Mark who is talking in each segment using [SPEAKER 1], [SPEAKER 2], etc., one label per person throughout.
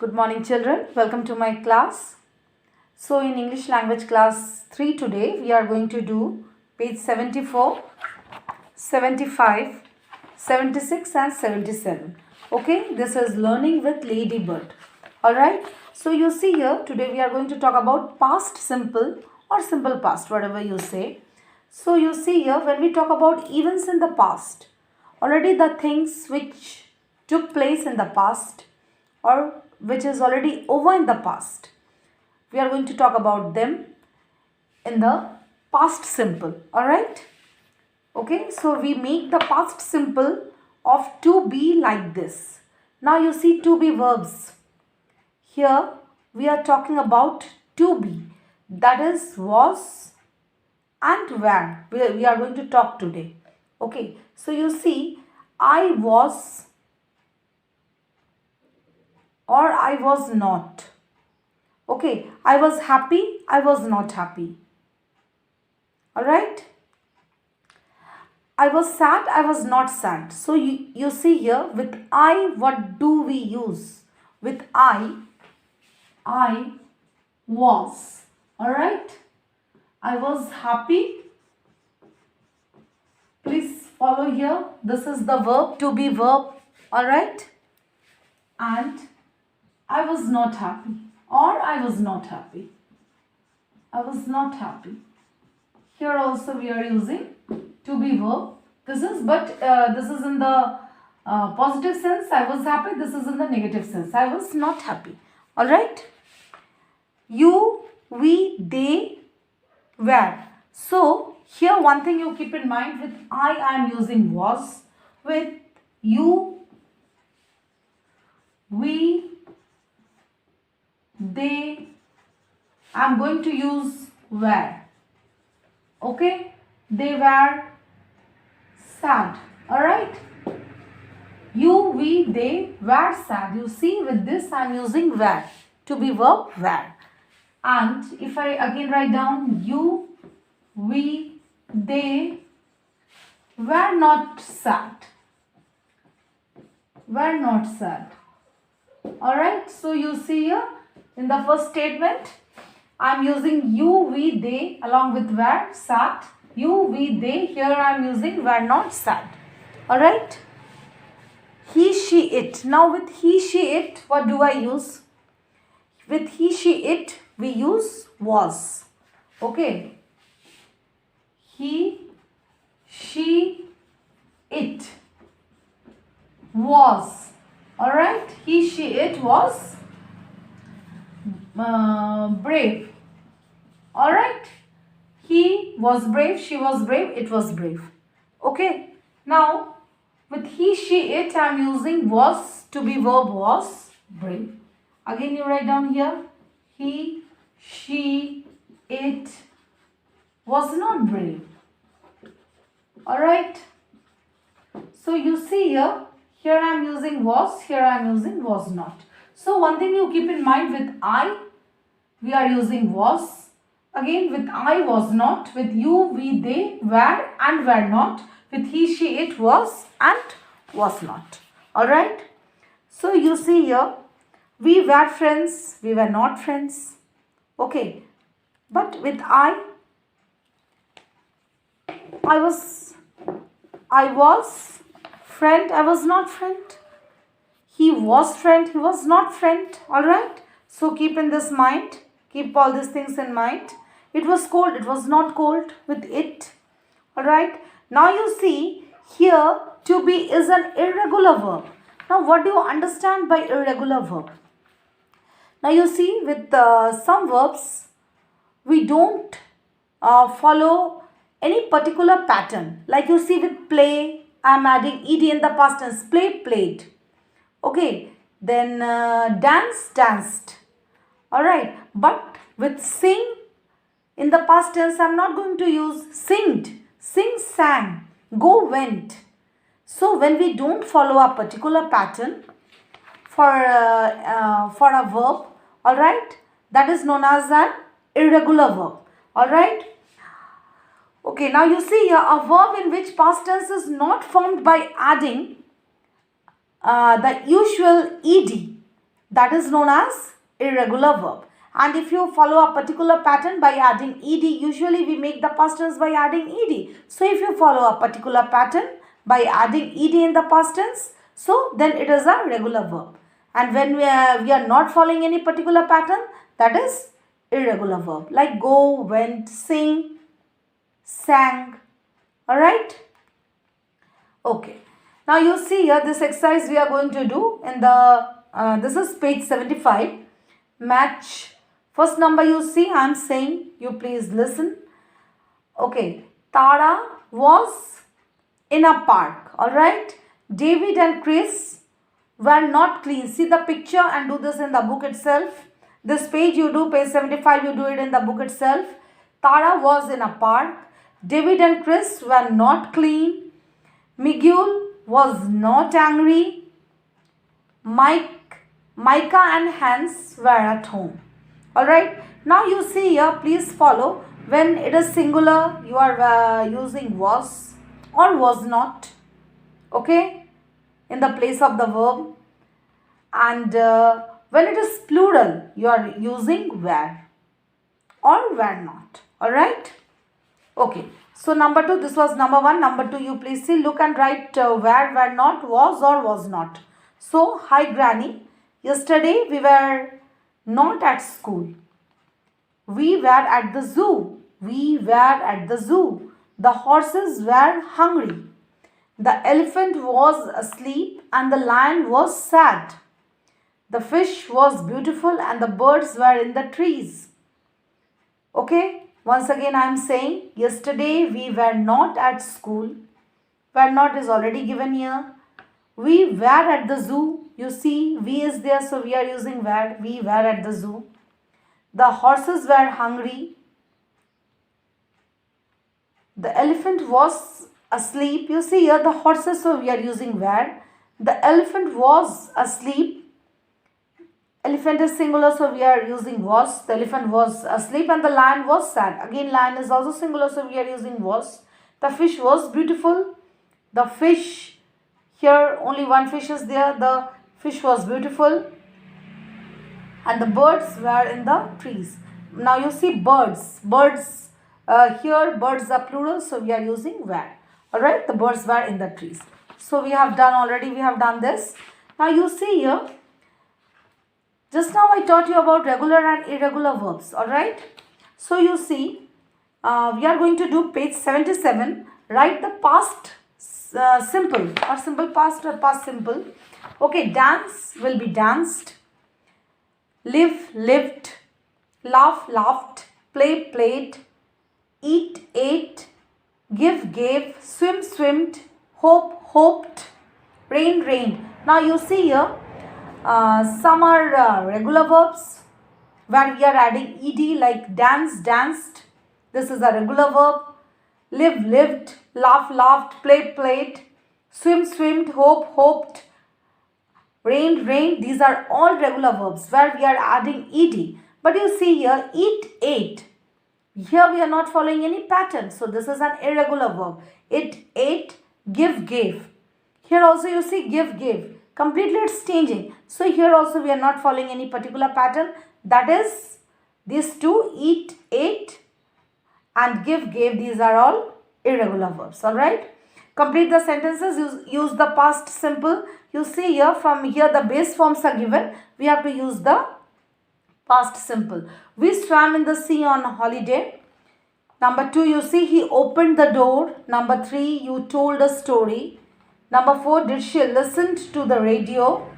[SPEAKER 1] Good morning children, welcome to my class. So in English language class 3 today we are going to do page 74, 75, 76 and 77. Okay, this is learning with Ladybird. Alright, so you see here today we are going to talk about past simple or simple past, whatever you say. So you see here when we talk about events in the past, already the things which took place in the past or which is already over in the past, we are going to talk about them in the past simple. Alright, okay, so we make the past simple of to be like this. Now you see to be verbs. Here we are talking about to be, that is was and where we are going to talk today. Okay, so you see I was or I was not. Okay, I was happy, I was not happy. Alright, I was sad, I was not sad. So you see here with I, what do we use? With I was. Alright, I was happy. Please follow here. This is the verb, to be verb. Alright, and I was not happy or I was not happy. I was not happy. Here also we are using to be verb. This is in the positive sense. I was happy. This is in the negative sense. I was not happy. Alright. You, we, they, were. So here one thing you keep in mind, with I am using was. With you, we, they, I am going to use were. Okay, they were sad. Alright, you, we, they were sad. You see, with this I am using were, to be verb were. And if I again write down you, we, they were not sad. Were not sad. Alright, so you see here in the first statement I am using you, we, they along with were, sad. You, we, they, here I am using were not sad. Alright. He, she, it. Now with he, she, it, what do I use? With he, she, it, we use was. Okay. He, she, it was. Alright. He, she, it was brave. Alright. He was brave, she was brave, it was brave. Okay. Now with he, she, it I am using was, to be verb was, brave. Again you write down here, he, she, it was not brave. Alright. So you see here I am using was, here I am using was not. So one thing you keep in mind, with I we are using was. Again with I was not, with you, we, they were and were not, with he, she, it was and was not. Alright. So you see here, we were friends, we were not friends. Okay. But with I was friend, I was not friend. He was friend, he was not friend. Alright. So keep in this mind, keep all these things in mind. It was cold, it was not cold with it. Alright. Now you see here to be is an irregular verb. Now what do you understand by irregular verb? Now you see with some verbs we don't follow any particular pattern. Like you see with play, I am adding ed in the past tense. Play, played. Okay. Then dance, danced. Alright. But with sing, in the past tense I am not going to use singed. Sing, sang. Go, went. So when we don't follow a particular pattern for a verb, alright, that is known as an irregular verb. Alright. Okay, now you see here a verb in which past tense is not formed by adding the usual ed. that is known as irregular verb. And if you follow a particular pattern by adding ed, usually we make the past tense by adding ed. So if you follow a particular pattern by adding ed in the past tense, so then it is a regular verb. And when we are not following any particular pattern, that is irregular verb, like go, went, sing, sang. Alright? Okay. Now you see here this exercise we are going to do in the, this is page 75. Match. First number you see, I am saying, you please listen. Okay. Tara was in a park. Alright. David and Chris were not clean. See the picture and do this in the book itself. This page you do, page 75, you do it in the book itself. Tara was in a park. David and Chris were not clean. Miguel was not angry. Micah and Hans were at home. Alright. Now you see here, please follow. When it is singular, you are using was or was not. Okay. In the place of the verb. And when it is plural, you are using were or were not. Alright. Okay. So number 2, this was number 1. Number 2, you please see, look and write were not, was or was not. So, hi Granny. Yesterday we were not at school. We were at the zoo. We were at the zoo. The horses were hungry. The elephant was asleep and the lion was sad. The fish was beautiful and the birds were in the trees. Okay. Once again I am saying, yesterday we were not at school. Were not is already given here. We were at the zoo. You see, we is there, so we are using were. We were at the zoo. The horses were hungry. The elephant was asleep. You see here the horses, so we are using were. The elephant was asleep. Elephant is singular, so we are using was. The elephant was asleep and the lion was sad. Again, lion is also singular, so we are using was. The fish was beautiful. The fish, here only one fish is there. The fish was beautiful. And the birds were in the trees. Now you see birds. Birds, here birds are plural, so we are using were. Alright, the birds were in the trees. So we have done already, we have done this. Now you see here, just now I taught you about regular and irregular verbs. Alright. So you see, we are going to do page 77. Write the past simple or simple past or past simple. Okay, dance will be danced. Live, lived. Laugh, laughed. Play, played. Eat, ate. Give, gave. Swim, swimmed. Hope, hoped. Rain, rained. Now you see here, some are regular verbs where we are adding ed, like dance, danced. This is a regular verb. Live, lived. Laugh, laughed. Play, played. Swim, swimmed. Hope, hoped. Rain, rained. These are all regular verbs where we are adding ed. But you see here, eat, ate. Here we are not following any pattern. So this is an irregular verb. It, ate. Give, gave. Here also you see give, gave. Completely it's changing. So here also we are not following any particular pattern. That is, these two, eat, ate and give, gave. These are all irregular verbs. Alright. Complete the sentences. Use the past simple. You see here, from here the base forms are given. We have to use the past simple. We swam in the sea on holiday. Number 2, you see he opened the door. Number 3, you told a story. Number 4, did she listen to the radio?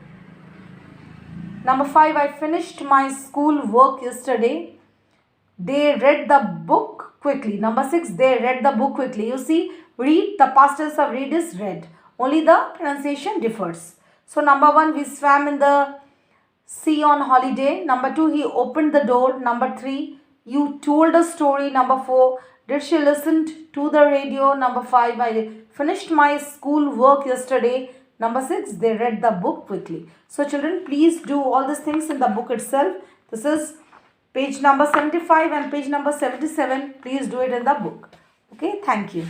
[SPEAKER 1] Number 5, I finished my school work yesterday. They read the book quickly. Number 6, they read the book quickly. You see, read, the past tense of read is read. Only the pronunciation differs. So number 1, we swam in the sea on holiday. Number 2, he opened the door. Number 3, you told a story. Number 4, did she listen to the radio? Number 5, I finished my school work yesterday. Number 6, they read the book quickly. So children, please do all these things in the book itself. This is page number 75 and page number 77. Please do it in the book. Okay, thank you.